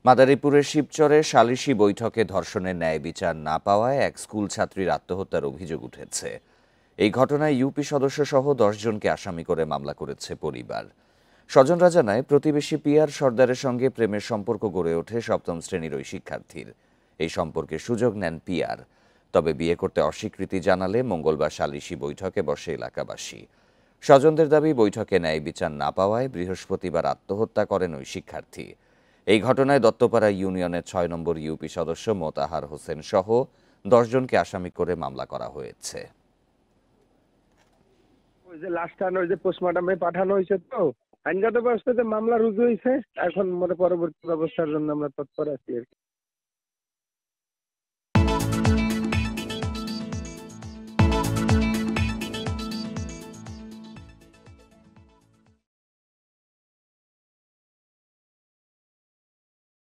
মাদারীপুরের শিবচরে সালিশি বৈঠকে ধর্ষণের ন্যায় বিচার না পাওয়ায় এক স্কুল ছাত্রীর আত্মহত্যার অভিযোগ উঠেছে। এই ঘটনায় ইউপি সদস্য সহ 10 জনকে আসামি করে মামলা করেছে পরিবার। স্বজনরা জানায়, প্রতিবেশী পিয়ার সর্দারের সঙ্গে প্রেমের সম্পর্ক গড়ে ওঠে সপ্তম শ্রেণীর ওই শিক্ষার্থীর। এই সম্পর্কে সুযোগ নেন পিয়ার, তবে বিয়ে করতে অস্বীকৃতি জানালে মঙ্গলবার সালিশি বৈঠকে বসে এলাকাবাসী। স্বজনদের দাবি, বৈঠকে ন্যায় বিচার না পাওয়ায় বৃহস্পতিবার আত্মহত্যা করেন ওই শিক্ষার্থী। এই ঘটনায় দত্তপাড়া ইউনিয়নের 6 নম্বর ইউপি সদস্য মোতাহার হোসেন সহ 10 জনকে আসামি করে মামলা করা হয়েছে। ওই যে লাস্ট ওই যে পোস্টমর্টমে পাঠানো হয়েছে, তো আইনগত ব্যবস্থাতে মামলা রুজু হয়েছে। এখন পরবর্তী ব্যবস্থার জন্য আমরা তৎপর আছি আর কি।